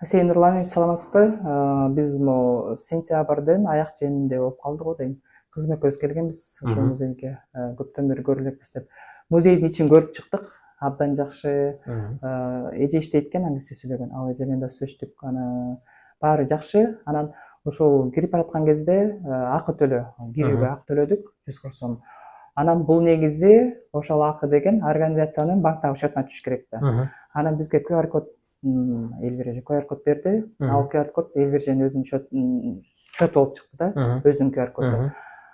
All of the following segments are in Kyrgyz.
Асей Нурланович, саламатсызбы? Биз могу сентябрдын аяк ченинде болуп калдык го дейм. Кызым экөөбүз келгенбиз ошол музейге. Көптөн бери көрүлө элек деп. Музейдин ичин көрүп чыктык. Абдан жакшы. Эже иштейт экен, англисче сүйлөгөн. Ал эже менен да сүйлөштүк. Баары жакшы. Анан ошол кирип бараткан кезде акы төлөө, кирүүгө акы төлөдүк, 140 сом. Анан бул негизи ошол акы деген организациянын банктагы счетуна түшүш керек да. Анан бизге QR код Элбирже QR код берди. Ал QR код Элбирженин өзүнүн счету болуп чыкты да, өзүнүн QR коду.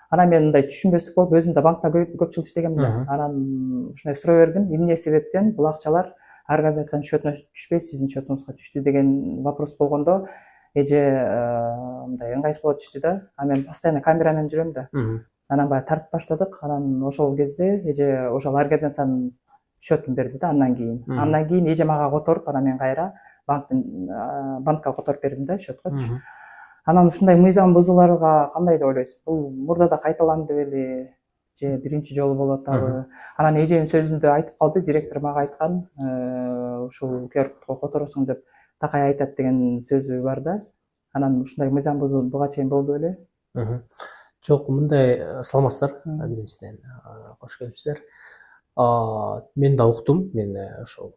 Анан мен мындай түшүнбөстүк болуп, өзүм да банкта көп жыл иштегенмин да. Анан ушундай суроо бердим, эмне себептен бул акчалар организациянын счетуна түшпөй, сиздин счетуңузга түштү деген вопрос болгондо, эже мындай ыңгайсыз болуп түштү да. Анан мен постоянно камера менен жүрөм да. Анан баягы тартып баштадык. Анан ошол кезде эже ошол организациянын счетун берди да. Андан кийин эже мага которуп, анан мен кайра банкка которуп бердим да, счеткочу. Анан ушундай мыйзам бузууларга кандай деп ойлойсуз? Бул мурда да кайталанды беле же биринчи жолу болуп атабы? Анан эженин сөзүндө айтып калды, директор мага айткан, ушул QR кодго которосуң деп такай айтат деген сөзү бар да. Анан ушундай мыйзам бузуу буга чейин болду беле? Жок, мындай саламатсыздар. Биринчиден кош келипсиздер. Мен да уктум. Мен ошол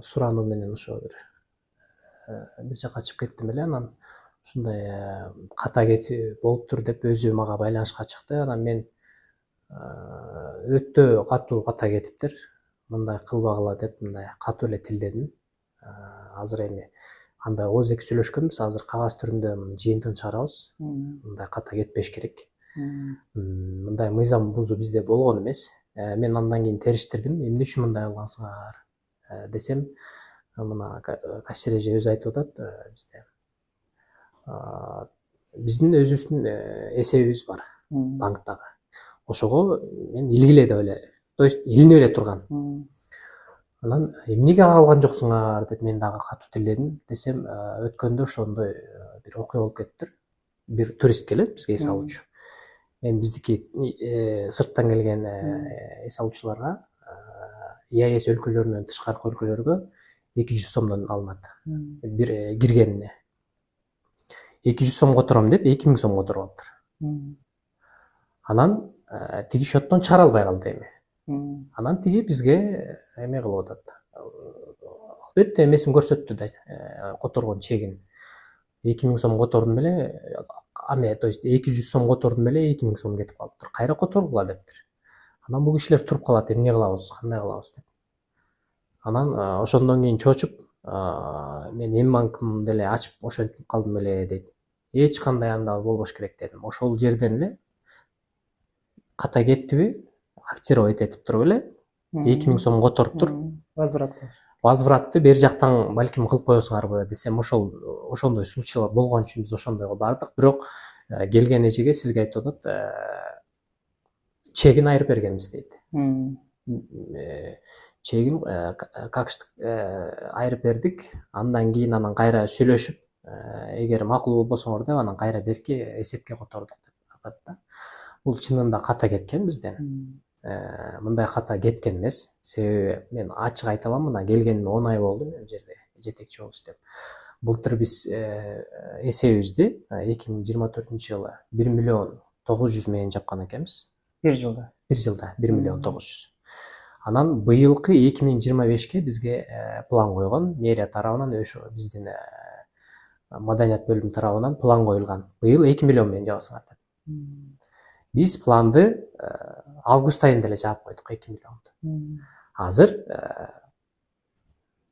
сурануу менен ошо бир жака чыгып кеттим эле. Анан ушундай ката кетүү болуптур деп өзү мага байланышка чыкты. Анан мен өтө катуу ката кетиптир. Мындай кылбагыла деп мындай катуу эле тилдедим. Азыр эми андай ооздек сүйлөшкөнбүз, азыр кагаз түрүндө жыйынтыгын чыгарабыз. Мындай ката кетпеш керек. Мындай мыйзам бузуу бизде болгон эмес. Мен андан кийин териштирдим, эмне үчүн мындай кылгансыңар десем, мына кассир эже өзү айтып атат, бизде биздин өзүбүздүн эсебибиз бар банктагы. Ошого мен илгиле деп эле, то есть илинип эле турган. Анан эмнеге ага алган жоксуңар деп мен дагы катуу тилдедим. Десем, өткөндө ошондой бир окуя болуп кетиптир. Бир турист келет бизге эс алуучу. Эми биздики сырттан келген эс алуучуларга, ЕАЭС өлкөлөрүнөн тышкаркы өлкөлөргө 200 сомдон алынат. Бир киргенине. 200 сом котором деп 2000 сом которуп алыптыр. Анан тиги счеттон чыгара албай калды эми. Анан тиги бизге эме кылып атат. Албетте эмесин көрсөттү да, которгон чегин. 2000 сом котордум эле, то есть 200 сом котордум эле, 2000 сом кетип калыптыр. Кайра которгула дептир. Анан бул кишилер туруп калат, эмне кылабыз, кандай кылабыз деп. Анан ошондон кийин чочуп, мен эми банкымды эле ачып ошентип калдым эле дейт. Эч кандай анда болбош керек дедим. Ошол жерден эле ката кеттиби, актировать этип туруп эле 2000 сом которуптур. Возвратты бер жактан балким кылып коесуңарбы десем, ошондой случайлар болгон үчүн биз ошондойго бардык. Бирок келген эжеге сизге айтып атат, чегин айырып бергенбиз дейт. Чегин айырып бердик. Андан кийин анан кайра сүйлөшүп, эгер макул болбосоңор деп анан кайра берки эсепке котордук деп атат да. Бул чынында ката кеткен бизден. Мындай ката кеткен эмес. Себеби мен ачык айта алам, мына келгениме 10 ай болду мен жерде жетекчи болуп иштеп. Былтыр биз эсебибизди 2024-жылы 1 миллион 900 миңден жапкан экенбиз. Бир жылда 1 миллион 900. Анан быйылкы 2025-ке бизге план койгон, мэрия тарабынан, биздин маданият бөлүмү тарабынан план коюлган. Быйыл 2 миллион менен жабасыңар деп. Биз планды август айында эле жаап койдук, 2 миллионду. Азыр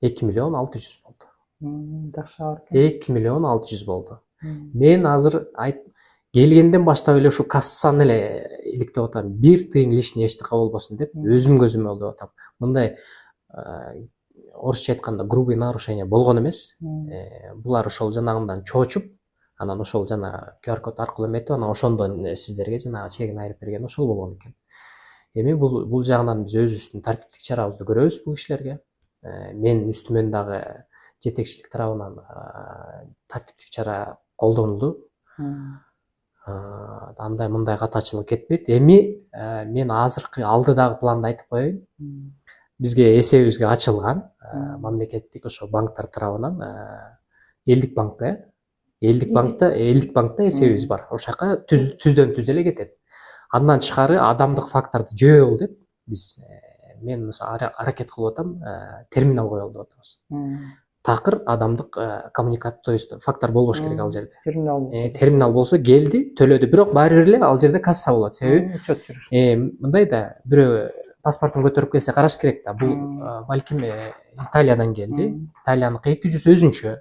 2 миллион 600 болду. Жакшы бар. 2 миллион 600 болду. Мен азыр келгенден баштап эле ушу кассаны эле иликтеп атам. Бир тыйын лишний эчтеке болбосун деп өзүм көзүм деп атам. Мындай орусча айтканда грубый нарушение болгон эмес. Булар ошол жанагындан чоочуп, анан ошол жана QR код аркылуу эметип, анан ошондон сиздерге жанагы чегин айырып берген ошол болгон экен. Эми бул жагынан биз өзүбүздүн тартиптик чарабызды көрөбүз бул кишилерге. Мен үстүмөн дагы жетекчилик тарабынан тартиптик чара колдонулду. Андай мындай катачылык кетпейт. Эми мен азыркы алдыдагы планды айтып коеюн. Бизге эсебибизге ачылган мамлекеттик ошо банктар тарабынан Элдик банкта Элдик банкта эсебибиз бар. Ошол жака түздөн түз эле кетет. Андан тышкары адамдык факторду жөө деп биз мен мисалы аракет кылып атам, терминал коелу деп атабыз. Такыр адамдык коммуникат, то есть фактор болбош керек ал жерде. Терминал болсо келди, төлөдү, бирок баары бир эле ал жерде касса болот. Себеби учет жүрүш. Мындай да бирөө паспортун көтөрүп келсе караш керек да. Бул балким Италиядан келди. Италияныкы 200 өзүнчө.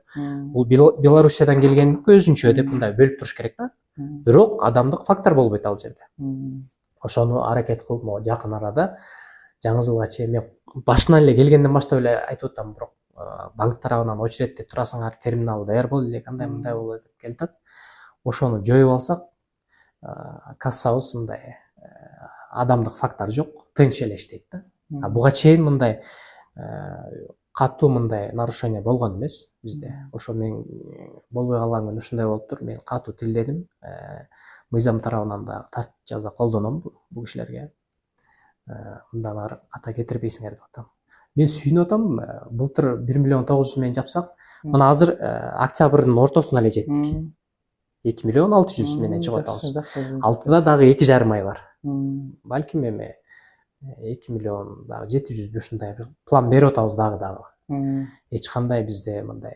Бул Белоруссиядан келгендики өзүнчө деп мындай бөлүп туруш керек да. Бирок адамдык фактор болбойт ал жерде. Ошону аракет кылып могу жакын арада жаңы жылга чейин мен башынан эле келгенден баштап эле айтып атам, бирок банк тарабынан очередте турасыңар, терминал даяр болду эле, кандай мындай болот деп келатат. Ошону жоюп алсак, кассабыз мындай адамдык фактор жок, тынч эле иштейт да. Буга чейин мындай катуу мындай нарушение болгон эмес бизде. Ошо мен болбой калган күнү ушундай болуптур. Мен катуу тилдедим. Мыйзам тарабынан да тартип жаза колдоном бул кишилерге. Мындан ары ката кетирбейсиңер деп атам. Мен сүйүнүп атам, былтыр 1 миллион 900 миң жапсак, мына азыр октябрдын ортосуна эле жеттик. 2 миллион 600 менен чыгып атабыз. Алтыда дагы 2,5 ай бар. Балким эми 2 миллион дагы 700 ушундай бир план берип атабыз дагы. Эч кандай бизде мындай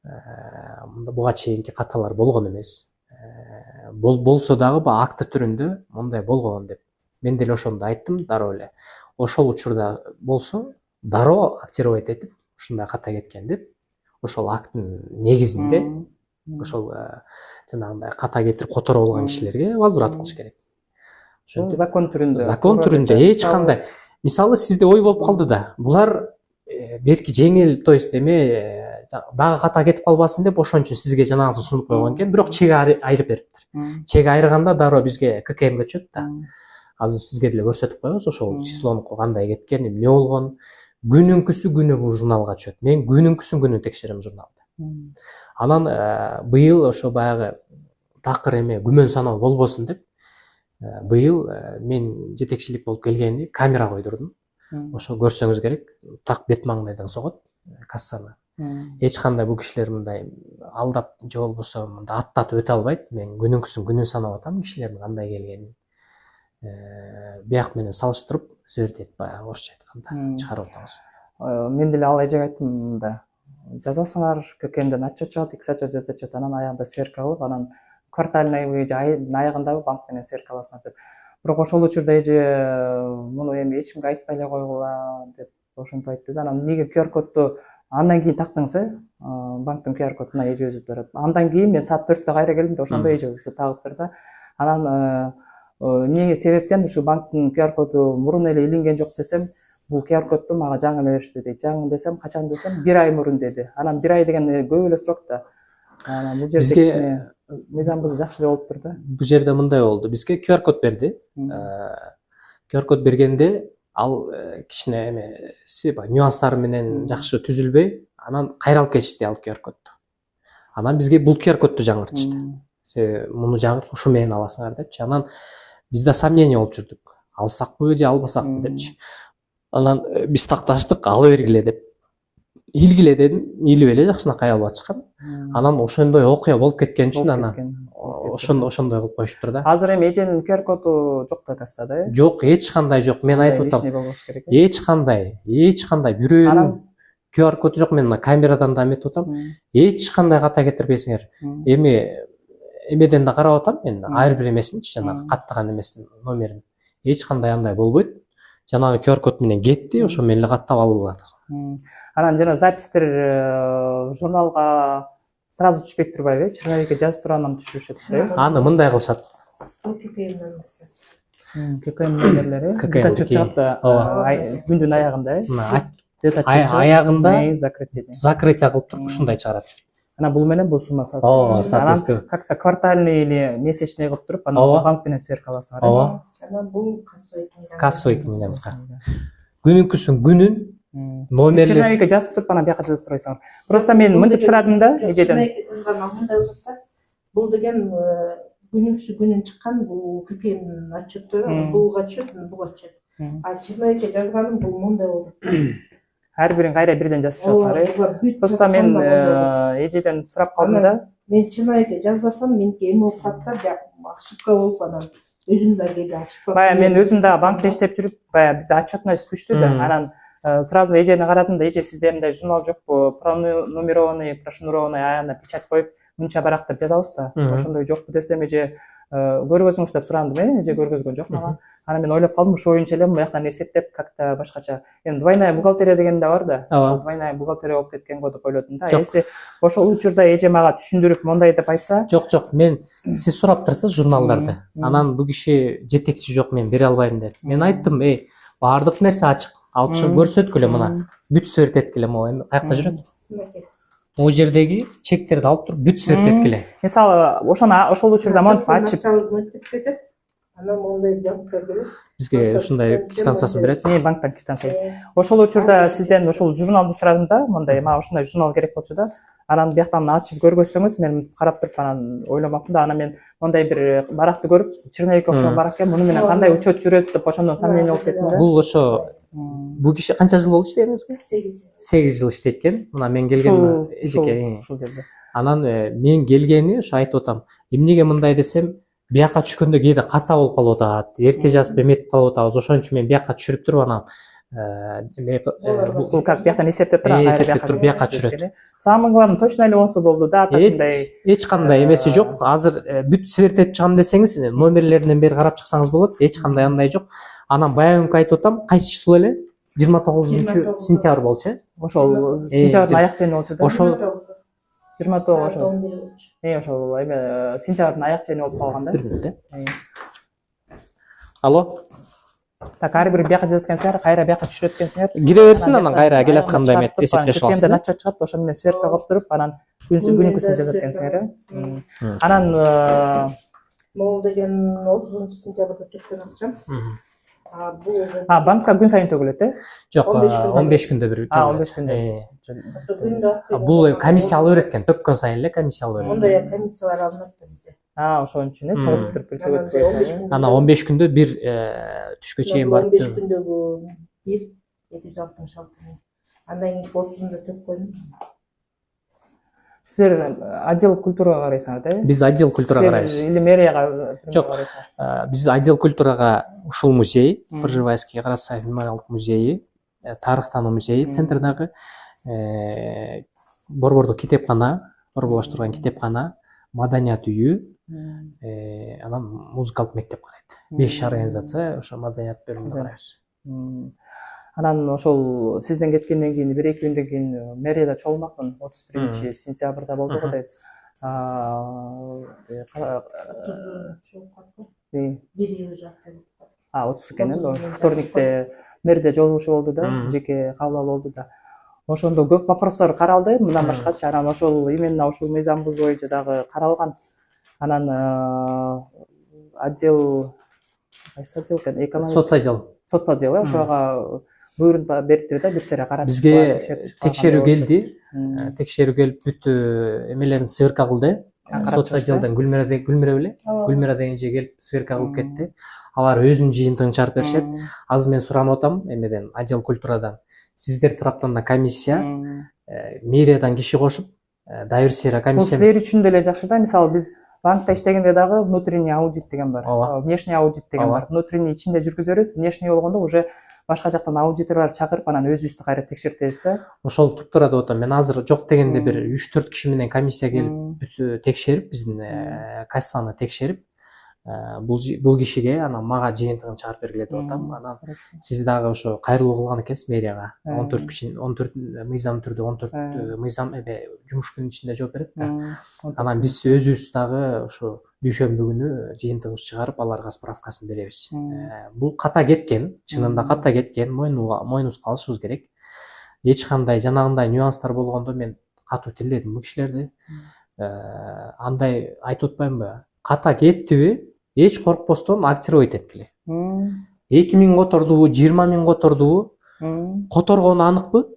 буга чейинки каталар болгон эмес. Болсо дагы акты түрүндө мындай болгон деп. Мен деле ошону айттым дароо эле. Ошол учурда болсо дароо актировать этип, ушундай ката кеткен деп, ошол акттын негизинде ошол жанагындай ката кетирип которо болгон кишилерге возврат кылыш керек. Закон түрүндө. Закон түрүндө эч кандай. Мисалы сизде ой болуп калды да, булар берки жеңил, то есть дагы ката кетип калбасын деп ошон үчүн сизге жанагысын сунуп койгон экен, бирок чек айырып бериптир. Чек айырганда дароо бизге ККМ өчөт да. Азыр сизге деле көрсөтүп коебуз ошол числонуку кандай кеткен, эмне болгон. Күнүнкүсү күнү бул журналга түшөт. Мен күнүнкүсүн күнү текшерем журналды. Анан быйыл ошо баягы такыр эме күмөн саноо болбосун деп, быйыл мен жетекчилик болуп келгенде камера койдурдум. Ошо көрсөңүз керек, так бет маңдайдан согот кассаны. Эч кандай бул кишилер мындай алдап же болбосо мындай аттатып өтө албайт. Мен күнүнкүсүн күнүн санап атам кишилердин кандай келгенин. Бияк менен салыштырып, сөйрөтөт баягы орусча айтканда чыгарып атабыз. Мен деле ал эжеге айттым, мында жазасыңар, ККМден отчет чыгат, X отчет, Z отчет, анан аягында сверка кылып, анан квартальный же айдын аягындагы банк менен сверкаласыңар деп. Бирок ошол учурда эже муну эми эч кимге айтпай эле койгула деп ошентип айтты да. Анан эмнеге QR кодду андан кийин тактыңыз, банктын QR кодуна эже өзү барат. Андан кийин мен саат 4-тө кайра келдим да, ошондо эже ушу тагыптыр да. Анан эмне себептен ушу банктын QR коду мурун эле илинген жок десем, бул QR кодду мага жаңы эле беришти дейт. Жаңы десем, качан десем, 1 ай мурун деди. Анан 1 ай деген көп эле срок да. Анан бул жерде кичине мыйзамыбыз жакшы эле болуптур да. Бул жерде мындай болду. Бизге QR код берди. QR код бергенде ал кичине эмеси бар, нюанстары менен жакшы түзүлбөй, анан кайралып кетишти ал QR кодду. Анан бизге бул QR кодду жаңыртышты. Себеби муну жаңырт ушу менен аласыңар депчи. Анан бизде сомнение болуп жүрдүк. Алсакпы же албасакпы депчи. Анан биз такташтык, ала бергиле деп. Илгиле дедим, илип эле жакшынакай алып атышкан. Анан ошондой окуя болуп кеткен үчүн анан ошондой кылып коюштур да. Азыр эми эженин QR коду жок да кассада, Жок, эч кандай жок. Мен айтып атам. Эч кандай бирөөнүн QR коду жок. Мен камерадан да эметип атам. Эч кандай ката кетирбейсиңер. Эмеден да карап атам мен, ар бир эмесинчи, жанагы каттаган эмесинин номерин. Эч кандай андай болбойт. Жанагы QR код менен кетти, ошо менен эле каттап алып аласың. Анан жана запистер журналга сразу түшпөй турбайбы? Черновикке жазып туруп анан түшүрүшөт да. Аны мындай кылышат. ККМ номерлери чыгат да, күндүн аягында, аягында закрытие кылып туруп ушундай чыгарат. Анан бул менен бул сумма соответственно. Как-то квартальный или месячный кылып туруп, анан банк менен сверкаласыңар. Анан бул кассовый менен. Күнүнкүсүн күнүн номерлер. Черновикке жазып туруп, анан бияка жазып турасыңар. Просто мен мынтип сурадым да, эжеден. Мындай болот да. Бул деген күнүнкүсү күнүн чыккан, бул ККМдин отчетту, буга түшөт, буга түшөт. А черновикке жазганым бул мындай болот. ар бирин кайра бирден жазып чыгасыңар, э? Просто мен эжеден сурап калдым да. Мен чынайы жазбасам, меники эми окуаттар ошибка болуп анан өзүм да кээде ошибка. Баягы мен өзүм да банкта иштеп жүрүп, баягы бизде отчетность түштү да. Анан сразу эжени карадым да, эже сизде мындай журнал жокпу, пронумерованный, прошнурованный аягына печать коюп, мынча барак деп жазабыз да. Ошондой жокпу десем, эже көргөзүңүз деп сурандым, эже көргөзгөн жок мага. Анан мен ойлоп калдым, ушу боюнча эле мыяктан эсептеп, как-то башкача. Эми двойная бухгалтерия деген да бар да. Двойная бухгалтерия болуп кеткен го деп ойлодум да. Эси ошол учурда эже мага түшүндүрүп мондай деп айтса. Жок, мен сиз сурап турсуз журналдарды. Анан бул киши жетекчи жок, мен бере албайм деп. Мен айттым, баардык нерсе ачык. Алып чыгып көрсөткүлө мына. Бүт сверттеткиле могу. Эми каякта жүрөт? Могу жердеги чектерди алып туруп бүт сверттеткиле. Мисалы, ошол учурда монтип ачып Анан мондай банкка келип бизге ушундай квитанциясын берет. Банктан квитанция. Ошол учурда сизден ошол журналды сурадым да, мондай мага ушундай журнал керек болчу да. Анан бияктан ачып көргөзсөңүз, мен карап туруп анан ойломокмун да, анан мен мондай бир баракты көрүп, черновик окшогон барак экен, муну менен кандай учет жүрөт деп ошондон сомнение болуп кеттим да. Бул ошо бул киши канча жыл болду иштегениңизге? 8 жыл иштейт экен. Мына мен келгеним эжеке. Анан мен келгени ошо айтып атам. Эмнеге мындай десем, бияка түшкөндө кээде ката болуп калып атат, эрте жазып эметип калып атабыз. Ошон үчүн мен бияка түшүрүп туруп анан бул как бияктан эсептеп туруп бияка түшүрөт. Самый главный точно эле болсо болду да, атакындай. Эч кандай эмеси жок. Азыр бүт свертетип чыгам десеңиз, номерлеринен бери карап чыксаңыз болот. Эч кандай андай жок. Анан баягынкы айтып атам, кайсы число эле? 29 сентябрь болчу, э? Ошол сентябрдын аяк чени болчу да. Ошол 29 ошол. Ошол эме сентябрдын аяк чени болуп калган да. Бир мүнөт, э? Алло. Так, ар бир бияка жазып аткансыңар, кайра бияка түшүрөт экенсиңер. Кире берсин, анан кайра келатканда эме эсептешип аласыз. Кемден отчет чыгат, ошо менен сверка кылып туруп, анан күнүнкүсүн жазат экенсиңер, э? Анан могул деген 30 сентябрда кеткен акчам. Банкка күн сайын төгүлөт, э? Жок, 15 күндө бир. 15 күндө. Бул комиссия алып берет экен, төккөн сайын эле комиссия алып берет. Мондай комиссиялар алынат да бизде. Ошон үчүн чогулуп туруп бир төгөт. Анан 15 күндө бир түшкө чейин барып. 15 күндөгү 766 миң. Андан кийин 30-да төк койдум. Силер отдел культурага карайсыңар да? Биз отдел культурага карайбыз. Или мэрияга? Жок, биз отдел культурага ушул музей, Пржевальский Карасаев мемориалдык музейи, тарыхтануу музейи центрдагы, борбордук китепкана, борборлоштурган китепкана, маданият үйү, анан музыкалык мектеп карайт. 5 организация ошо маданият бөлүмүндө карайбыз. Анан ошол сизден кеткенден кийин 1-2 күндөн кийин мэрияда чогулмакмын. 31-сентябрда болду го дейт. 30 экен, вторникте мэрде жолугушуу болду да, жеке кабыл алуу болду да. Ошондо көп вопростор каралды, мындан башкачы. Анан ошол именно ушул мыйзамыбыз боюнча дагы каралган. Анан отдел кайсы отдел экен? Экономика. Соцотдел, ошого буйрук бериптир да, бир сере карап. Бизге текшерүү келди. Текшерүү келип бүт эмелерин сверка кылды. Соцотделден Гүлмира беле? Гүлмира деген же келип сверка кылып кетти. Алар өзүнүн жыйынтыгын чыгарып беришет. Азыр мен суранып атам эмеден, отдел культурадан. Сиздер тараптан да комиссия, мэриядан киши кошуп, доверсия комиссия. Бул силер үчүн деле жакшы да. Мисалы биз банкта иштегенде дагы внутренний аудит деген бар. Внешний аудит деген бар. Внутренний ичинде жүргүзөбүз, внешний болгондо уже башка жактан аудиторлор чакырып, анан өзүбүздү кайра текшертебиз да. Ошол туптура деп атам. Мен азыр жок дегенде бир 3-4 киши менен комиссия келип бүт текшерип, биздин кассаны текшерип, бул кишиге анан мага жыйынтыгын чыгарып бергиле деп атам. Анан сиз дагы ошо кайрылуу кылган экенсиз мэрияга. 14 киши, 14 мыйзам түрдө 14 мыйзам жумуш күнүнүн ичинде жооп берет да. Анан биз өзүбүз дагы ошо дүйшөмбү күнү жыйынтыгыбызды чыгарып, аларга справкасын беребиз. Бул ката кеткен, чынында ката кеткен, мойнубузга алышыбыз керек. Эч кандай жанагындай нюанстар болгондо мен катуу тилдедим бул кишилерди. Андай айтып атпаймынбы? Ката кеттиби? Эч коркпостон актировать эткиле. 2000 котордубу, 20 000 котордубу? Которгону аныкпы?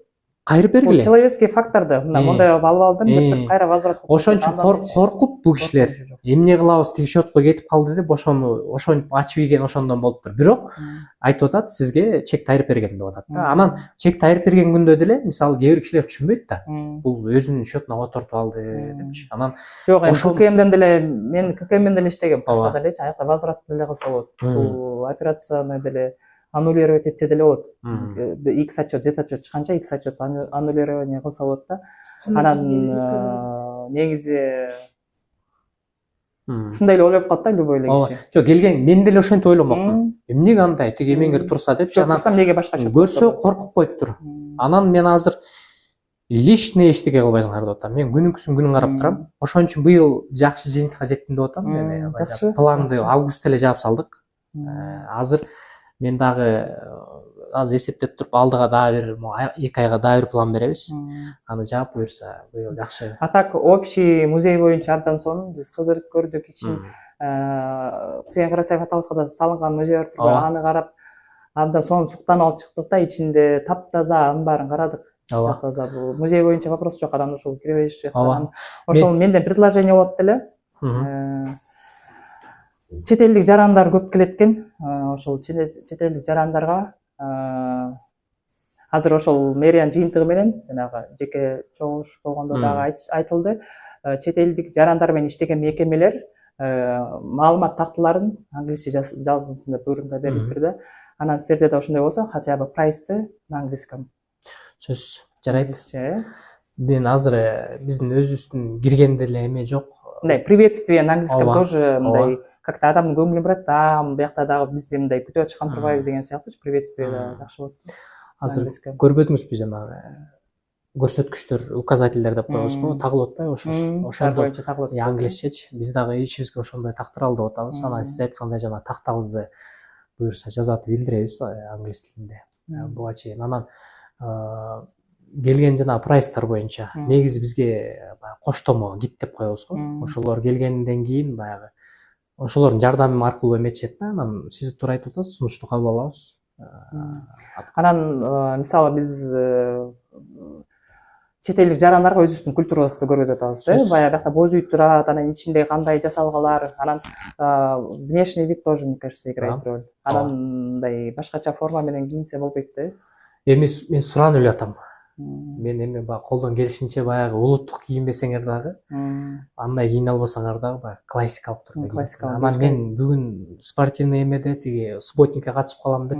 кайрып Бул бергиле. человеческий факторду мондай алып алдым деп кайра возврат кылып Ошон үчүн коркуп бул кишилер эмне кылабыз тиги счетко кетип калды деп ошентип ачып ийген ошондон болуптур. Бирок айтып атат сизге чекти айырып берген деп атат да. Анан чекти айырып берген күндө деле мисалы кээ бир кишилер түшүнбөйт да. Бул өзүнүн счетуна отуртуп алды депчи. Анан жок эми ККМден деле мен ККМден деле иштегем кассада делечи, аякта возврат деле кылса болот. Бул операцияны деле аннулировать этсе деле болот. X отчет, Z отчет чыкканча X отчет аннулирование кылса болот да. Анан негизи ушундай эле ойлоп калат да любой эле киши. Жок, келген мен деле ошентип ойломокмун. Эмнеге андай тиги эмеңер турса депчи. Анан эмнеге башкача көрсө коркуп коюптур. Анан мен азыр лишний эчтеке кылбайсыңар деп атам. Мен күнүнкүсүн күнүн карап турам. Ошон үчүн быйыл жакшы жыйынтыкка жеттим деп атам. Эми планды августта эле жаап салдык. Азыр мен дагы азыр эсептеп туруп алдыга дагы бир 2 айга дагы бир план беребиз. Аны жаап буюрса быйыл жакшы. А так общий музей боюнча абдан сонун биз кыдырып көрдүк ичин. Кусейин Карасаев атабызга да салынган музей бар турбайбы, аны карап абдан сонун суктанып алып чыктык да, ичинде таптаза анын баарын карадык. Таптаза бул музей боюнча вопрос жок, анан ушул кире бериш жактан. Ошол менден предложение болот деле. Чет элдик жарандар көп келет экен. Ошол чет элдик жарандарга азыр ошол мэриянын жыйынтыгы менен жанагы жеке чогулуш болгондо дагы айтылды. Чет элдик жарандар менен иштеген мекемелер маалымат тактыларын англисче жазылсын деп буйрум берилиптир да. Анан силерде да ошондой болсо хотя бы прайсты на английском. Сөз жарайт. Мен азыр биздин өзүбүздүн киргенде эле эме жок. Мындай приветствие на английском тоже мындай как-то адамдын көңүлүн бурат. Биякта дагы бизди мындай күтүп атышкан турбайбы деген сыяктуу приветствие да жакшы болот. Азыр көрбөдүңүзбү жанагы көрсөткүчтөр, указательдер деп коебузго, тагылып атпайбы ошондо англисчечи. Биз дагы ичибизге ошондой тактыралы деп атабыз. Анан сиз айткандай жана тактабызды буюрса жазатып билдиребиз англис тилинде. Буга чейин анан келген жана прайстар боюнча негизи бизге коштомо гид деп коебуз го. Ошолор келгенден кийин баягы ошолордун жардамы аркылуу эметишет да. Анан сиз туура айтып атасыз, сунушту кабыл алабыз. Анан мисалы биз чет элдик жарандарга өзүбүздүн культурабызды көргөзүп атабыз. Баягы биякта боз үй турат, анан ичинде кандай жасалгалар, анан внешний вид тоже, мне кажется, играет роль. Анан мындай башкача форма менен кийинсе болбойт да. Эми мен суранып эле атам. Мен эми баягы колдон келишинче баягы улуттук кийинбесеңер дагы, андай кийине албасаңар дагы баягы классикалык турда. Анан мен бүгүн спортивный эмеде тиги субботникке катышып калам деп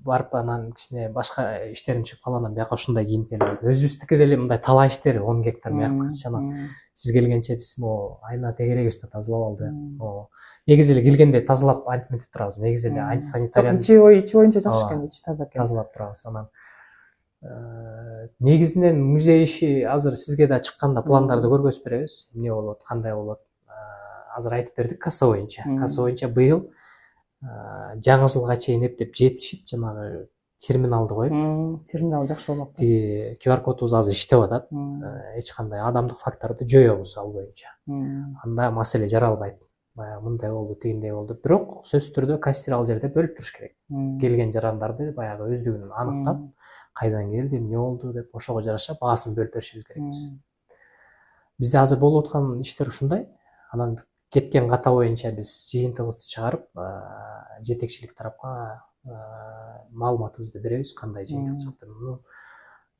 барып анан кичине башка иштерим чыгып калгандан бияка ушундай кийинип келем. Өзүбүздүкү деле мындай талаа иштер 10 гектар мыякты анан сиз келгенче биз могу айына тегерегибизди тазалап алды. Негизи эле келгенде тазалап антимитип турабыз. Негизи эле антисанитарияны ичи боюнча жакшы экен, ичи таза экен. Тазалап турабыз. Анан негизинен музей иши азыр сизге да чыкканда пландарды көргөзүп беребиз. Эмне болот, кандай болот. Азыр айтып бердик касса боюнча. Касса боюнча быйыл жаңы жылга чейин эптеп жетишип жанагы терминалды коюп. Терминал жакшы болмок. Тиги QR кодубуз азыр иштеп атат. Эч кандай адамдык факторду жоёбуз ал боюнча. Анда маселе жаралбайт. Баягы мындай болду, тигиндей болду. Бирок сөзсүз түрдө кассир ал жерде бөлүп туруш керек. Келген жарандарды баягы өздүгүнөн аныктап, кайдан келди, эмне болду деп ошого жараша баасын бөлүп беришибиз керекпиз. Бизде азыр болуп аткан иштер ушундай. Анан кеткен ката боюнча биз жыйынтыгыбызды чыгарып, жетекчилик тарапка маалыматыбызды беребиз, кандай жыйынтык чыктыгын.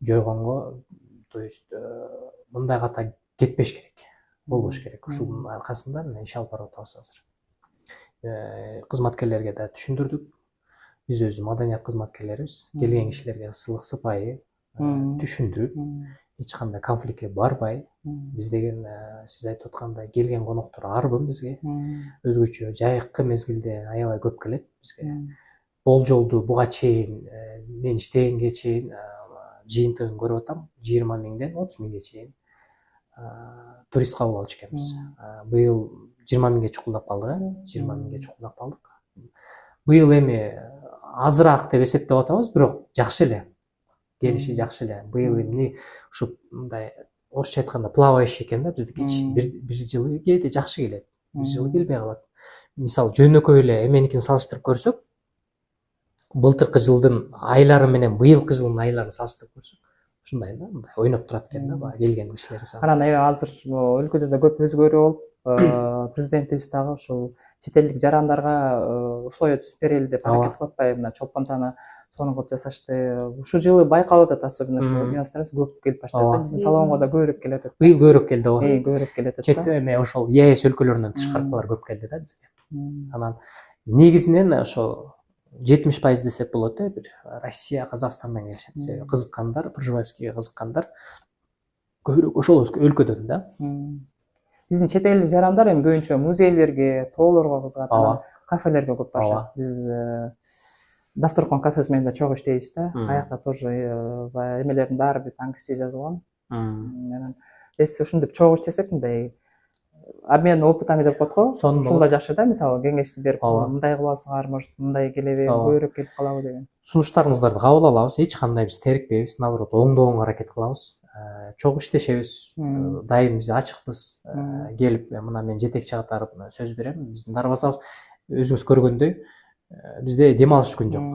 Жойгонго, то есть мындай ката кетпеш керек, болбош керек. Ушунун аркасында мен иш алып барып атабыз азыр. Кызматкерлерге да түшүндүрдүк. Биз өзү маданият кызматкерлерибиз. Келген кишилерге сылык сыпайы түшүндүрүп, эч кандай конфликтке барбай, биз деген сиз айтып аткандай келген коноктор арбын бизге. Өзгөчө жайкы мезгилде аябай көп келет бизге. Болжолду буга чейин мен иштегенге чейин жыйынтыгын көрүп атам. 20 миңден 30 миңге чейин турист кабыл алчу экенбиз. Быйыл 20 миңге чукулдап калдык, 20 миңге чукулдап калдык. Быйыл эми азыраак деп эсептеп атабыз, бирок жакшы эле. Келиши жакшы эле. Быйыл эмне ушу мындай орусча айтканда плавающий экен да биздикичи. Бир жылы кээде жакшы келет. Бир жылы келбей калат. Мисалы жөнөкөй эле эменикин салыштырып көрсөк, былтыркы жылдын айлары менен быйылкы жылдын айларын салыштырып көрсөк, ушундай да, мындай ойноп турат экен да баягы келген кишилер сага. Анан эми азыр өлкөдө да көп өзгөрүү болуп, президентибиз дагы ушул чет элдик жарандарга условия түзүп берели деп аракет кылып атпайбы? Мына чолпон таны сонун кылып жасашты. Ушул жылы байкалып атат, особенно иностранец көп келип баштады да. Биздин салонго да көбүрөөк келип атат. Быйыл көбүрөөк келди го. Көбүрөөк келип атат. Чет эме ошол ЕАЭС өлкөлөрүнөн тышкаркылар көп келди да бизге. Анан негизинен ошол 70% десек болот бир Россия, Казакстандан келишет. Себеби кызыккандар, проживальскийге кызыккандар көбүрөөк ошол өлкөдөн да. Биздин чет элдик жарандар эми көбүнчө музейлерге, тоолорго кызыгат, кафелерге көп барышат. Биз Дасторкон кафеси менен да чогуу иштейбиз да. Аякта тоже эмелердин баары бүт англисче жазылган. Анан эссе ушинтип чогуу иштесек мындай обмен опытами деп коет го. Ушул да жакшы да, мисалы кеңешти берип, мындай кыласыңар, может мындай келеби, көбүрөөк келип калабы деген. Сунуштарыңыздарды кабыл алабыз, эч кандай биз терикпейбиз, наоборот, оңдогонго аракет кылабыз. Чогуу иштешебиз, дайым биз ачыкпыз. Келип, мына мен жетекчи катары сөз берем, биздин дарбазабыз өзүңүз көргөндөй бизде дем алыш күн жок.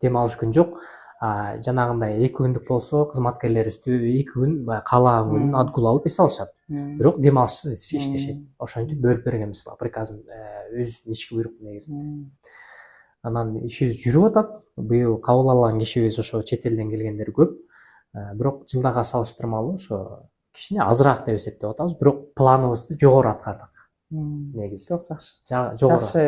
Дем алыш күн жок. Жанагындай 2 күндүк болсо, кызматкерлерибиз 2 күн баягы каалаган күнүн отгул алып эс алышат. Бирок дем алышсыз иштешет. Ошентип бөлүп бергенбиз приказын, өзүнүн ички буйрук негизинде. Анан ишибиз жүрүп атат. Быйыл кабыл алган кишибиз ошо чет элден келгендер көп. Бирок жылдага салыштырмалуу ошо кичине азыраак деп эсептеп атабыз, бирок планыбызды жогору аткардык. Негизи. Жакшы. Жогору. Жакшы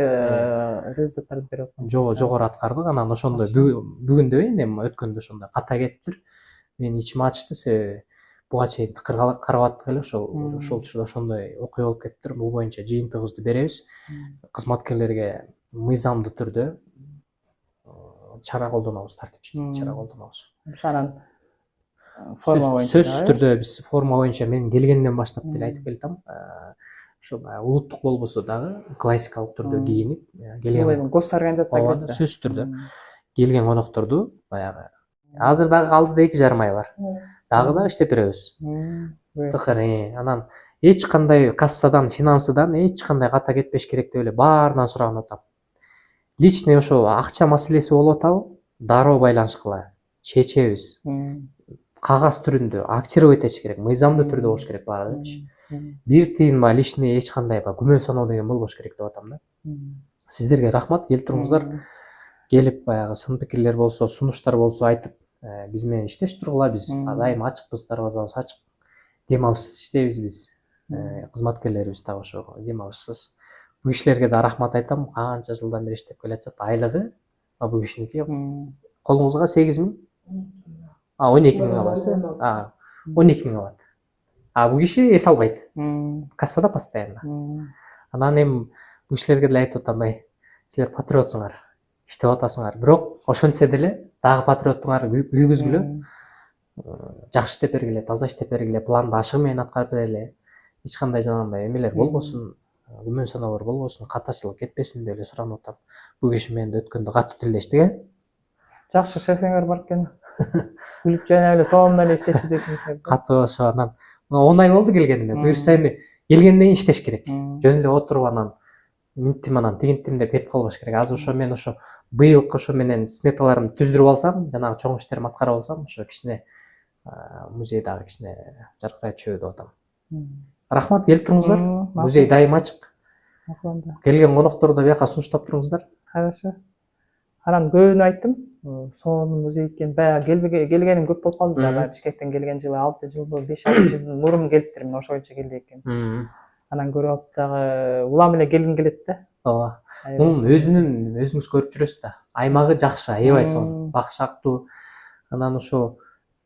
результаттарды берип атат. Жогору аткардык. Анан ошондой бүгүндө эми өткөндө ошондой ката кетиптир. Менин ичим ачышты, себеби буга чейин карап аттык эле ошол учурда ошондой окуя болуп кетиптир. Бул боюнча жыйынтыгыбызды беребиз. Кызматкерлерге мыйзамдуу түрдө чара колдонобуз, тартипчилик чара колдонобуз. Анан форма боюнча сөзсүз түрдө биз форма боюнча мен келгенден баштап деле айтып келатам. Ошо улуттук болбосо дагы классикалык түрдө кийинип келген госорганизация келет. Сөзсүз түрдө келген конокторду баягы азыр дагы калды 2,5 ай бар. Дагы да иштеп беребиз. Тыкыр. Анан эч кандай кассадан, финансыдан эч кандай ката кетпеш керек деп эле баарынан сураганып атам. Личный ошо акча маселеси болуп атабы? Дароо байланыш кыла. Чечебиз. Кагаз түрүндө актировать этиш керек, мыйзамдуу түрдө болуш керек баары депчи. Бир тыйын личный эч кандай күмөн саноо деген болбош керек деп атам да. Сиздерге рахмат, келип туруңуздар. Келип баягы сын пикирлер болсо, сунуштар болсо айтып, биз менен иштешип тургула. Биз дайым ачыкпыз, дарбазабыз ачык. Дем алышсыз иштейбиз биз. Кызматкерлерибиз дагы ошо дем алышсыз. Бул кишилерге да рахмат айтам. Канча жылдан бери иштеп келатышат. Айлыгы бул кишиники колуңузга 8.000, 12.000 аласыз. 12.000 алат. Бул киши эс албайт. Кассада постоянно. Анан эми бул кишилерге деле айтып атам, силер патриотсуңар, иштеп атасыңар. Бирок ошентсе деле дагы патриоттуңар үйгүзгүлө. Жакшы иштеп бергиле, таза иштеп бергиле, планды ашыгы менен аткарып бергиле. Эч кандай жанагындай эмелер болбосун, күмөн саноолор болбосун, катачылык кетпесин деп эле суранып атам. Бул киши менен өткөндө катуу тилдештик, Жакшы шефиңер бар экен. Күлүп жана эле соомун эле иштешип жатсың. Катуу ошо анан оңай болду келгениме. Буюрса эми келгенден кийин иштеш керек. Жөн эле отуруп анан минтим анан тигинтим деп кетип калбаш керек. Азыр ошо мен ошо быйылкы ошо менен сметаларымды түздүрүп алсам, жанагы чоң иштеримди аткарып алсам, ошо кичине музей дагы кичине жаркырай түшөбү деп атам. Рахмат, келип туруңуздар. Музей дайым ачык. Келген конокторду бияка сунуштап туруңуздар. Хорошо. Анан көбүнө айттым. Сонун музей экен. Баягы келгеним көп болуп калды да. Бишкектен келген жылы 6 жыл, 5-6 жыл мурун келиптир. Мен ошо боюнча келди экен. Анан көрүп алып дагы улам эле келгим келет да. Ооба. Өзүңүз көрүп жүрөсүз да. Аймагы жакшы, аябай сонун. Бакшактуу. Анан ошо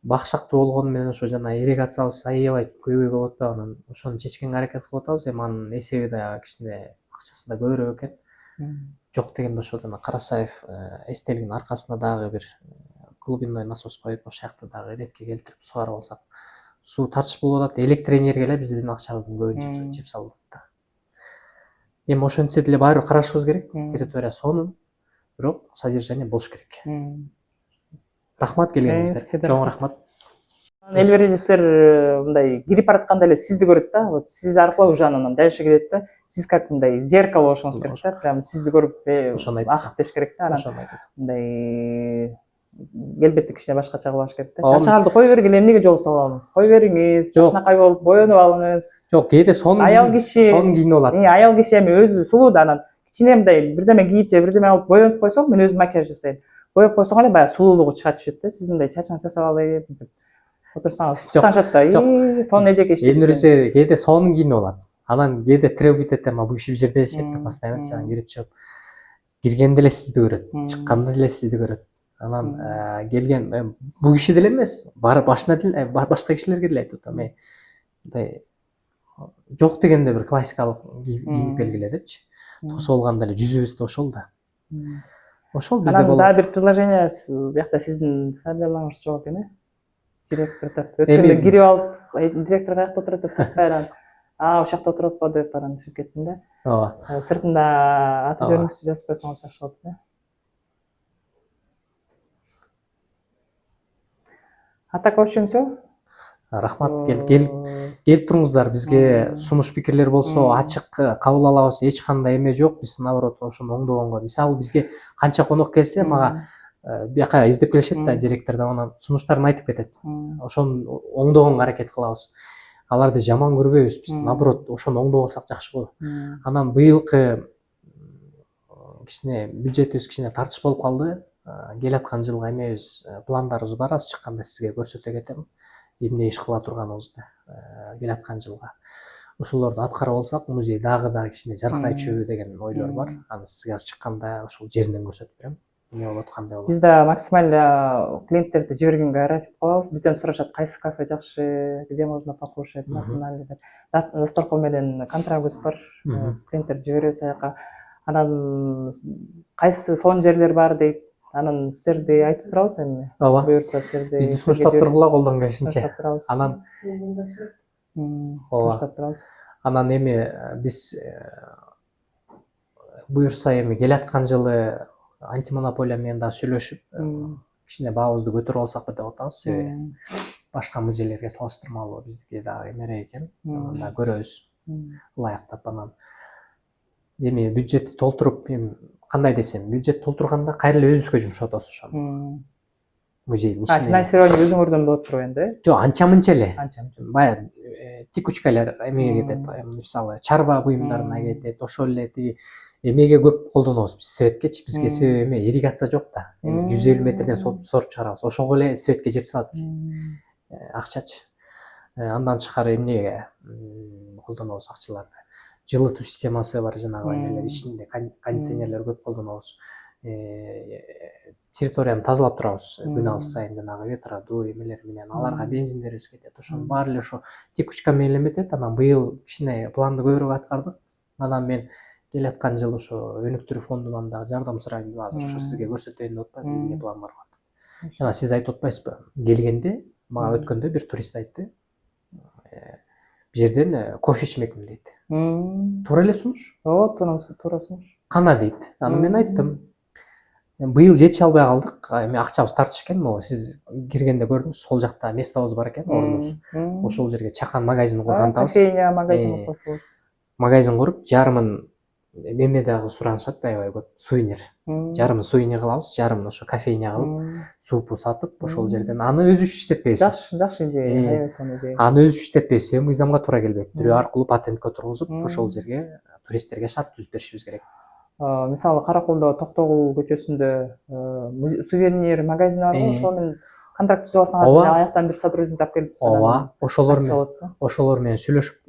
бакшактуу болгону менен ошо жана ирригациябыз аябай көбөй болуп атпайбы. Анан ошону чечкенге аракет кылып атабыз. Эми анын эсеби да кичине акчасы да көбүрөөк экен. Жок дегенде ошо жана Карасаев эстелигинин аркасына дагы бир глубинный насос коюп, ошол жакта дагы иретке келтирип сугарып алсак, суу тартыш болуп атат. Электр энергия биздин акчабыздын көбүн жеп салып атат. Эми ошентсе деле баары карашыбыз керек. Территория сонун, бирок содержание болуш керек. Рахмат келгениңизге. Чоң рахмат. Элбер режиссер мындай кирип баратканда эле сизди көрөт да. Вот сиз аркылуу уже анан дальше кетет да. Сиз как мындай зеркало болушуңуз керек да. Прям сизди көрүп ах деш керек да. Анан мындай келбетти кичине башкача кылыш керек да. Ооба. Чачыңарды кой бергиле эмнеге жол салып алабыз? Кой бериңиз, Жок. чачынакай болуп боенуп алыңыз. Жок, кээде сонун Аял киши кийинип алат. аял киши эми өзү сулуу да анан кичине мындай бирдеме кийип же бирдеме алып боенуп койсоң, мен өзүм макияж жасайм. Боеп койсоң эле баягы сулуулугу чыга түшөт да. Сиз мындай чачыңызды жасап алып отурсаңыз суктанышат да. Сонун эжеке иштейт. Элнурисе кээде сонун кийинип алат. Анан кээде требовать этем, а бул киши бул жерде ишет деп постоянно чаган кирип чыгып. Киргенде эле сизди көрөт, чыкканда деле сизди көрөт. Анан келген бул киши деле эмес, башына деле башка кишилерге деле айтып атам. Мындай жок дегенде бир классикалык кийинип келгиле депчи. Тосуп алганда эле жүзүбүздө ошол да. Ошол бизде Анан болот. дагы бир предложение биякта сиздин фамилияңыз жок экен, директор деп. Өткөндө кирип алып, директор каякта отурат деп таппай анан, ошол жакта отурат го деп анан чыгып кеттим да. Ооба. Сыртында аты жөнүңүздү жазып койсоңуз жакшы болот да. А так в общем всё. Рахмат, келип туруңуздар. Бизге сунуш пикирлер болсо ачык кабыл алабыз. Эч кандай эме жок. Биз наоборот ошону оңдогонго. Мисалы бизге канча конок келсе, мага бияка издеп келишет да директордон, анан сунуштарын айтып кетет. Ошону оңдогонго аракет кылабыз. Аларды жаман көрбөйбүз. Биз наоборот ошону оңдоп алсак жакшы болот. Анан быйылкы кичине бюджетибиз кичине тартыш болуп калды. Келаткан жылга эмебиз, пландарыбыз бар. Аз чыкканда сизге көрсөтө кетем. Эмне иш кыла турганыбызды келаткан жылга. Ошолорду аткарып алсак, музей дагы кичине жаркырай түшөбү деген ойлор бар. Аны сизге аз чыкканда ошол жеринен көрсөтүп берем. Эмне болот, кандай болот. Биз да максимально клиенттерди жибергенге аракет кылабыз. Бизден сурашат, кайсы кафе жакшы, где можно покушать, национальный деп. Дасторкон менен контрактыбыз бар. Клиенттерди жиберебиз аяка. Анан кайсы сонун жерлер бар дейт. Анан сиздерди айтып турабыз эми. Ооба. Буюрса сиздерди Бизди сунуштап тургула колдон келишинче. Анан сунуштап турабыз. Анан эми биз буюрса эми келаткан жылы антимонополия менен да сүйлөшүп, кичине баабызды көтөрүп алсак деп атабыз. Себеби башка музейлерге салыштырмалуу биздики дагы эмерээк экен. Анан да көрөбүз. Ылайыктап анан эми бюджетти толтуруп, эми кандай десем, бюджет толтурганда кайра эле өзүбүзгө жумшап атабыз ошону. Музейдин ичине. Финансирование өзүңөрдөн болот туруп энди. Жок, анча-мынча эле. Анча-мынча. Баягы тикучкалар эмеге кетет. Мисалы, чарба буюмдарына кетет. Ошол эле тиги эмеге көп колдонобуз биз светкечи. Бизге себеби эме ирригация жок да. Эми 150 метрден соруп чыгарабыз. Ошого эле светке жеп салат. Акчачы. Андан тышкары эмнеге колдонобуз акчаларды. Жылытуу системасы бар, жанагы эмелер ичинде кондиционерлер көп колдонобуз. Территорияны тазалап турабыз. Күн алыс сайын жанагы ветродуй эмелер менен аларга бензиндерибиз кетет. Ошонун баары эле ошо текучка менен эле эметет. Анан быйыл кичине планды көбүрөөк аткардык. Анан мен келаткан жылы ошо өнүктүрүү фондунан дагы жардам сурайм деп азыр ошо сизге көрсөтөйүн деп атпаймынбы, эмне план бар. Жана сиз айтып атпайсызбы? Келгенде мага өткөндө бир турист айтты. Бул жерден кофе ичмекмин дейт. Туура эле сунуш? Ооба, туура сунуш. Кана дейт. Аны мен айттым. Быйыл жетише албай калдык. Эми акчабыз тартыш экен. Могу сиз киргенде көрдүңүз, сол жакта местабыз бар экен, ордубуз. Ошол жерге чакан магазин курган атабыз. Кофейня, магазин курсак. Магазин куруп, жарымын эме дагы суранышат аябай көп. Сувенир. Жарымын сувенир кылабыз, жарымын ошо кофейня кылып, супу сатып, ошол жерден аны өзүбүз иштетпейбиз. Жакшы идея, аябай сонун идея. Аны өзүбүз иштетпейбиз, себеби мыйзамга туура келбейт. Бирөө аркылуу патентке отургузуп, ошол жерге туристтерге шарт түзүп беришибиз керек. Мисалы Каракулдо Токтогул көчөсүндө сувенир магазини бар го, ошол менен контракт түзүп алсаңар, аяктан бир сотрудник тап келип, ооба, ошолор менен сүйлөшүп,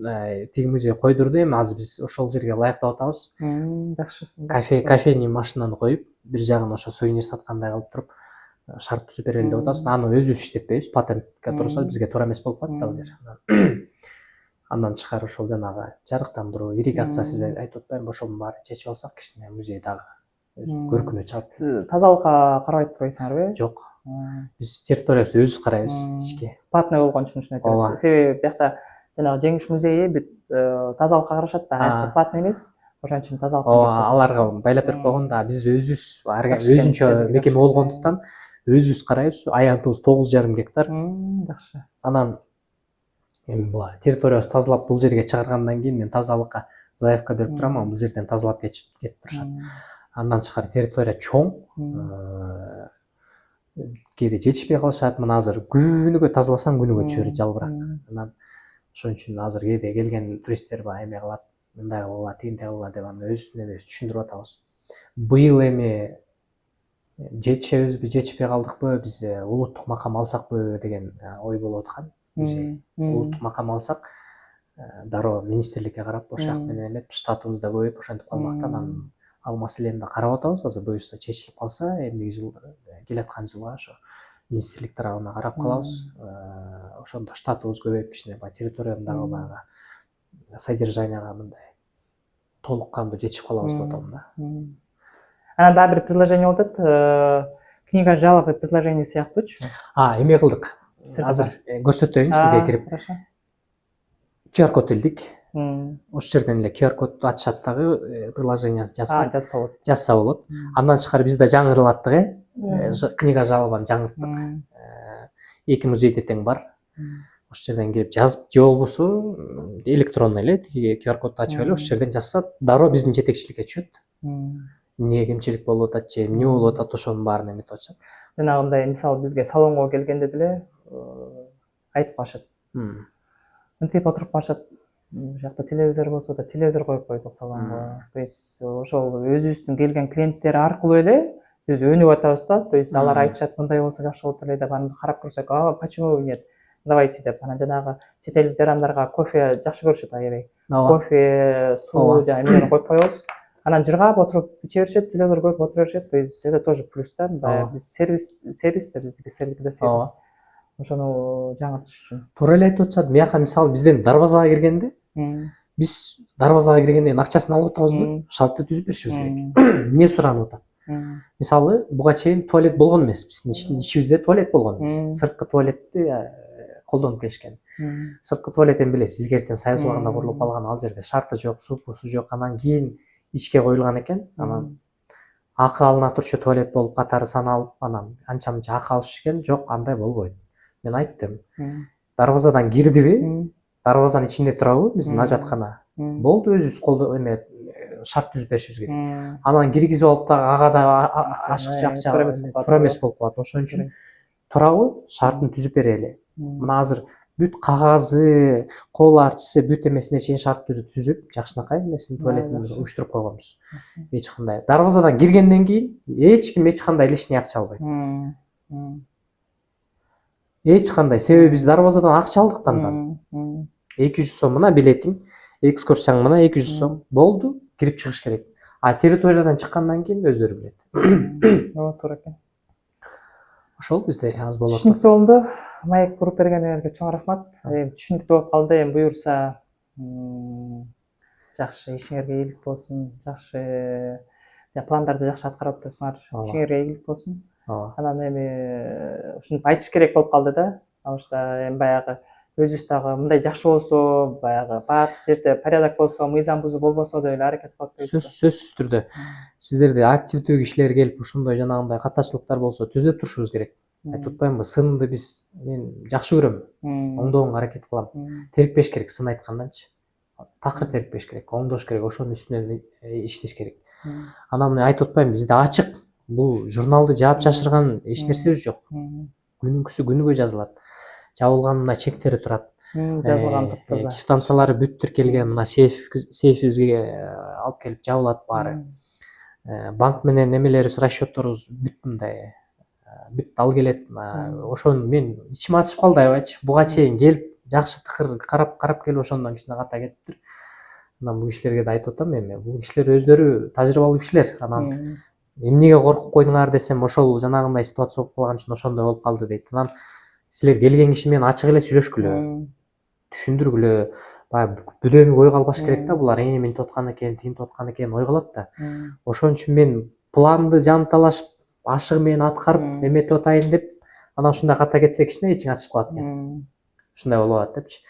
тиги музей койдурду. Эми азыр биз ошол жерге ылайыктап атабыз. Жакшы. Кофейный машинаны коюп, бир жагын ошо сувенир саткандай кылып туруп, шарт түзүп берели деп атабыз. Аны өзүбүз иштетпейбиз, патентке турса бизге туура эмес болуп калат ал жер. Андан тышкары ошол жанагы жарыктандыруу, ирригация сиз айтып атпаймынбы, ошонун баарын чечип алсак, кичине музей дагы көркүнө чыгат. Тазалыкка карабай турбайсыңарбы? Жок. Биз территориябызды өзүбүз карайбыз ички. Платный болгон үчүн ушуну айтабыз. Себеби биякта жанагы Жеңиш музейи бүт тазалыкка карашат да, платный эмес. Ошон үчүн тазалык. Ооба, аларга байлап берип койгон да, биз өзүбүз өзүнчө мекеме болгондуктан өзүбүз карайбыз. Аянтыбыз 9,5 гектар. Жакшы. Анан эми була территориябызды тазалап бул жерге чыгаргандан кийин мен тазалыкка заявка берип турам, бул жерден тазалап кетип турушат. Андан тышкары территория чоң. кээде жетишпей калышат. Мына азыр күнүгө тазаласаң күнүгө түшө берет жалбырак. Анан ошон үчүн азыр кээде келген туристтер баягы эме кылат, мындай кылгыла, тигиндей кылгыла деп аны өзүбүздүн эмебизди түшүндүрүп атабыз. Быйыл эми жетишебизби, жетишпей калдыкпы, биз улуттук макам алсакпы деген ой болуп аткан. Улуттук макам алсак, дароо министрликке карап, ошол жак менен эмет, штатыбыз да көбөйүп ошентип калмактан, анан ал маселени да карап атабыз. Азыр буюрса чечилип калса, эмдиги жыл, келаткан жылга ошо министрлик тарабына карап калабыз. Ошондо штатыбыз көбөйүп, кичине баягы территориядагы баягы содержанияга мындай толук кандуу жетишип калабыз деп атам да. Анан дагы бир предложение болуп атат. Книга жалобы предложение сыяктуучу. Эме кылдык. Азыр көрсөтөйүн сизге кирип. Хорошо. QR код илдик. Ошол жерден эле QR кодду ачышат дагы, приложение жазса болот. Андан тышкары биз да жаңырылаттык, книга жалобаны жаңырттык. 2 музейде тең бар. Ошол жерден кирип жазып, же болбосо электронный эле тиги QR кодду ачып эле ошол жерден жазса, дароо биздин жетекчиликке түшөт. Эмне кемчилик болуп атат же эмне болуп атат, ошонун баарын эметип атышат. Жанагындай мисалы бизге салонго келгенде деле айтып калышат. Мынтип отуруп барышат. Бул жакта телевизор болсо да телевизор коюп койдук салонго. То есть ошол өзүбүздүн келген клиенттер аркылуу эле биз өнүп атабыз да. То есть алар айтышат, мындай болсо жакшы болот эле деп, аны карап көрсөк, почему нет? Давайте деп, анан жанагы чет элдик жарандарга кофе жакшы көрүшөт аябай. Кофе, суу жана эмелерин коюп коебуз. Анан жыргап отуруп иче беришет, телевизор коюп отура беришет. То есть это тоже плюс да. Биз сервис да, биздики сервис. Ошону жаңыртыш үчүн. Туура эле айтып атышат. Мияка мисалы бизден дарбазага киргенде, биз дарбазага киргенден акчасын алып атабызбы? Шартты түзүп беришибиз керек. Эмне суранып атат? Мисалы, буга чейин туалет болгон эмес. Биздин ичибизде туалет болгон эмес. Сырткы туалетти колдонуп келишкен. Сырткы туалет эми билесиз, илгертен Союз убагында курулуп калган, ал жерде шарты жок, суусу жок. Анан кийин ичке коюлган экен. Анан акы алына турчу туалет болуп катары саналып, анан анча мынча акы алыш экен. Жок, андай болбойт. Мен айттым. Дарбазадан кирдиби? Дарбазанын ичинде турабы биздин ажаткана? Болду, өзүбүз колдо эме шарт түзүп беришибиз керек. Анан киргизип алып дагы ага да ашыкча акча туура эмес болуп калат. Ошон үчүн турабы шартын түзүп берели. Мына азыр бүт кагазы, кол артчысы, бүт эмесине чейин шарт түзүп, жакшынакай эмесин туалетин уюштуруп койгонбуз. Эч кандай. Дарбазадан киргенден кийин эч ким эч кандай лишний акча албайт. Эч кандай, себеби биз дарбазадан акча алдыктан 200 сом мына билетиң, экскурсияң мына 200 сом. Болду, кирип чыгыш керек. А территориядан чыккандан кийин өздөрү билет. Туура экен. Ошол бизде аз болот. Түшүнүктүү болду. Маек куруп бергениңерге чоң рахмат. Түшүнүктүү болуп калды. Эми буюрса жакшы, ишиңерге ийгилик болсун. Жакшы пландарды жакшы аткарып атасыңар. Ишиңерге ийгилик болсун. Анан эми ушинтип айтыш керек болуп калды да. Потому что эми баягы өзүбүз дагы мындай жакшы болсо, баягы баардык жерде порядок болсо, мыйзам бузуу болбосо деп эле аракет кылып атпайбызбы? Сөзсүз түрдө. Сиздерде активдүү кишилер келип, ошондой жанагындай катачылыктар болсо түзөп турушубуз керек. Айтып атпаймынбы, сынды мен жакшы көрөм. Оңдоого аракет кылам. Терикпеш керек, сын айтканданчы. Такыр терикпеш керек, оңдош керек, ошонун үстүнөн иштеш керек. Анан мына айтып атпаймынбы, бизде ачык. Бул журналды жаап жашырган эч нерсебиз жок. Күнүнкүсү күнүгө жазылат. Жабылганына чектери турат. Жазылган таптаза. Квитанциялары бүт тиркелген, мына сейфибизге алып келип жабылат баары. Банк менен эмелерибиз, расчетторубуз бүт мындай бүт ал келет. Ошону мен ичим ачып калды аябайчы. Буга чейин келип жакшы тыкыр карап келип ошондон кичине ката кеттир. Анан бул кишилерге да айтып атам эми, бул кишилер өздөрү тажрыйбалуу кишилер. Анан эмнеге коркуп койдуңар десем, ошол жанагындай ситуация болуп калган үчүн ошондой болуп калды дейт. Анан силер келген киши менен ачык эле сүйлөшкүлө, түшүндүргүлө, баягы бүдөмүк ойго албаш керек да, булар мынтип аткан экен, тигинтип аткан экен ойго алат да. Ошон үчүн мен планды жанталашып, ашыгы менен аткарып, эметип атайын деп, анан ушундай ката кетсе кичине ичиң ачып калат экен. Ушундай болуп атат депчи.